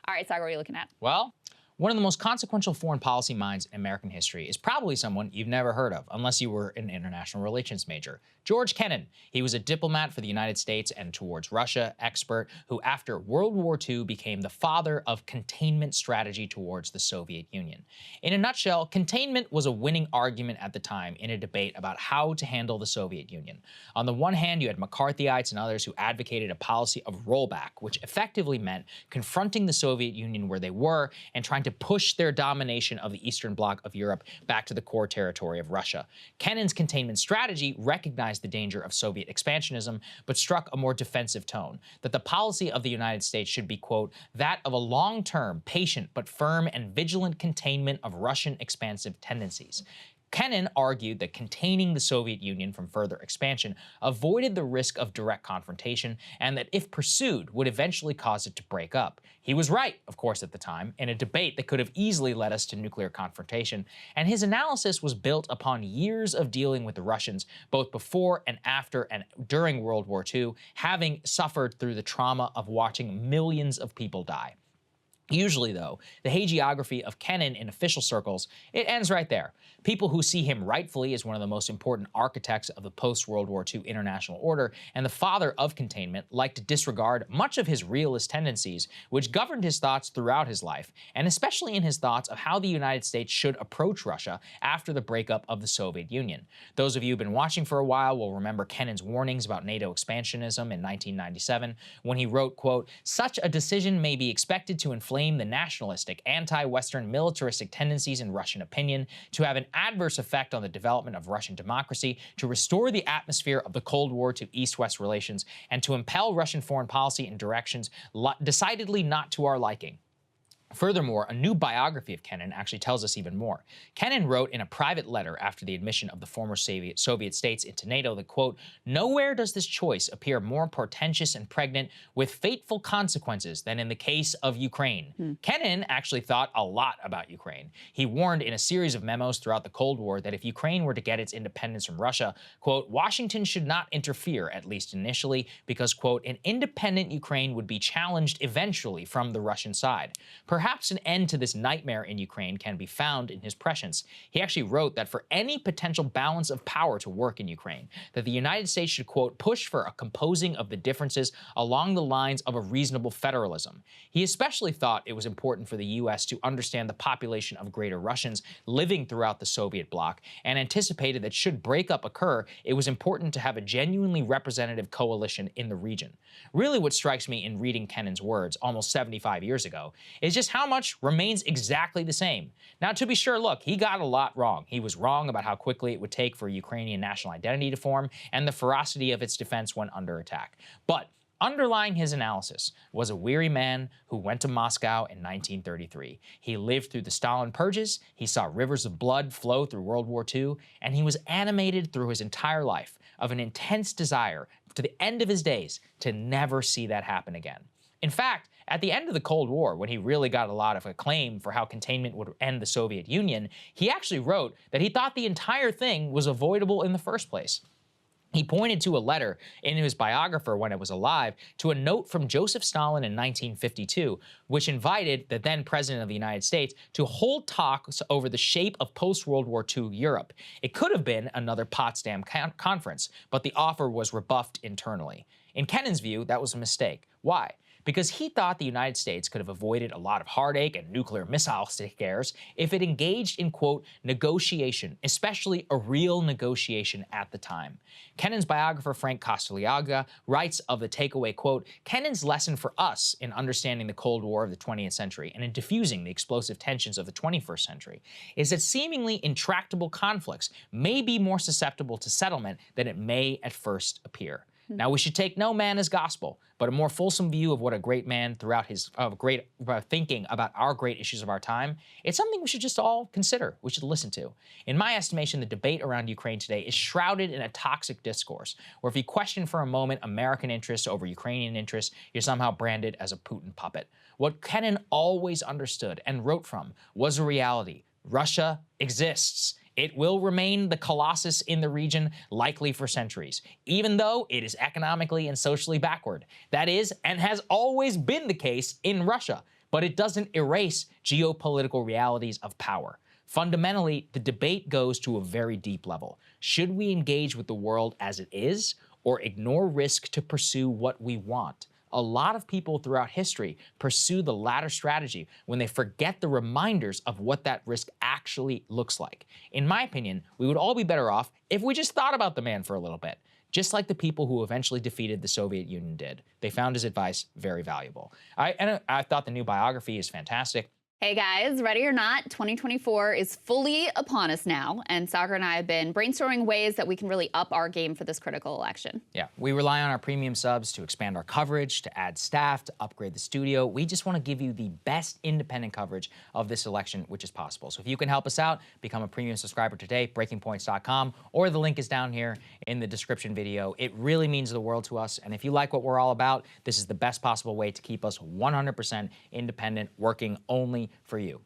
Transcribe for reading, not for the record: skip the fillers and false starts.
All right, Saagar, what are you looking at? Well, one of the most consequential foreign policy minds in American history is probably someone you've never heard of, unless you were an international relations major. George Kennan. He was a diplomat for the United States and towards Russia expert who, after World War II, became the father of containment strategy towards the Soviet Union. In a nutshell, containment was a winning argument at the time in a debate about how to handle the Soviet Union. On the one hand, you had McCarthyites and others who advocated a policy of rollback, which effectively meant confronting the Soviet Union where they were and trying to push their domination of the Eastern Bloc of Europe back to the core territory of Russia. Kennan's containment strategy recognized the danger of Soviet expansionism, but struck a more defensive tone, that the policy of the United States should be, quote, that of a long-term, patient, but firm and vigilant containment of Russian expansive tendencies. Kennan argued that containing the Soviet Union from further expansion avoided the risk of direct confrontation and that if pursued would eventually cause it to break up. He was right, of course, at the time, in a debate that could have easily led us to nuclear confrontation, and his analysis was built upon years of dealing with the Russians, both before and after and during World War II, having suffered through the trauma of watching millions of people die. Usually, though, the hagiography of Kennan in official circles, it ends right there. People who see him rightfully as one of the most important architects of the post-World War II international order and the father of containment like to disregard much of his realist tendencies, which governed his thoughts throughout his life, and especially in his thoughts of how the United States should approach Russia after the breakup of the Soviet Union. Those of you who've been watching for a while will remember Kennan's warnings about NATO expansionism in 1997, when he wrote, quote, such a decision may be expected to inflame the nationalistic, anti-Western militaristic tendencies in Russian opinion, to have an adverse effect on the development of Russian democracy, to restore the atmosphere of the Cold War to East-West relations, and to impel Russian foreign policy in directions decidedly not to our liking. Furthermore, a new biography of Kennan actually tells us even more. Kennan wrote in a private letter after the admission of the former Soviet states into NATO that, quote, nowhere does this choice appear more portentous and pregnant with fateful consequences than in the case of Ukraine. Kennan actually thought a lot about Ukraine. He warned in a series of memos throughout the Cold War that if Ukraine were to get its independence from Russia, quote, Washington should not interfere, at least initially, because, quote, an independent Ukraine would be challenged eventually from the Russian side. Perhaps an end to this nightmare in Ukraine can be found in his prescience. He actually wrote that for any potential balance of power to work in Ukraine, that the United States should, quote, push for a composing of the differences along the lines of a reasonable federalism. He especially thought it was important for the U.S. to understand the population of Greater Russians living throughout the Soviet bloc and anticipated that should breakup occur, it was important to have a genuinely representative coalition in the region. Really what strikes me in reading Kennan's words almost 75 years ago is just how much remains exactly the same. Now, to be sure, look, he got a lot wrong. He was wrong about how quickly it would take for Ukrainian national identity to form and the ferocity of its defense when under attack. But underlying his analysis was a weary man who went to Moscow in 1933. He lived through the Stalin purges, he saw rivers of blood flow through World War II, and he was animated through his entire life of an intense desire to the end of his days to never see that happen again. In fact, at the end of the Cold War, when he really got a lot of acclaim for how containment would end the Soviet Union, he actually wrote that he thought the entire thing was avoidable in the first place. He pointed to a letter in his biographer when it was alive to a note from Joseph Stalin in 1952, which invited the then President of the United States to hold talks over the shape of post-World War II Europe. It could have been another Potsdam conference, but the offer was rebuffed internally. In Kennan's view, that was a mistake. Why? Because he thought the United States could have avoided a lot of heartache and nuclear missile scares if it engaged in, quote, negotiation, especially a real negotiation at the time. Kennan's biographer Frank Costelliaga writes of the takeaway, quote, Kennan's lesson for us in understanding the Cold War of the 20th century and in diffusing the explosive tensions of the 21st century is that seemingly intractable conflicts may be more susceptible to settlement than it may at first appear. Now, we should take no man as gospel, but a more fulsome view of what a great man throughout his great thinking about our great issues of our time, it's something we should just all consider, we should listen to. In my estimation, the debate around Ukraine today is shrouded in a toxic discourse, where if you question for a moment American interests over Ukrainian interests, you're somehow branded as a Putin puppet. What Kennan always understood and wrote from was a reality. Russia exists. It will remain the colossus in the region, likely for centuries, even though it is economically and socially backward. That is, and has always been the case in Russia. but it doesn't erase geopolitical realities of power. Fundamentally, the debate goes to a very deep level. Should we engage with the world as it is, or ignore risk to pursue what we want? A lot of people throughout history pursue the latter strategy when they forget the reminders of what that risk actually looks like. In my opinion, we would all be better off if we just thought about the man for a little bit, just like the people who eventually defeated the Soviet Union did. They found his advice very valuable. I thought the new biography is fantastic. Hey guys, ready or not, 2024 is fully upon us now, and Saagar and I have been brainstorming ways that we can really up our game for this critical election. Yeah, we rely on our premium subs to expand our coverage, to add staff, to upgrade the studio. We just want to give you the best independent coverage of this election, which is possible. So if you can help us out, become a premium subscriber today, breakingpoints.com, or the link is down here in the description video. It really means the world to us, and if you like what we're all about, this is the best possible way to keep us 100% independent, working only for you.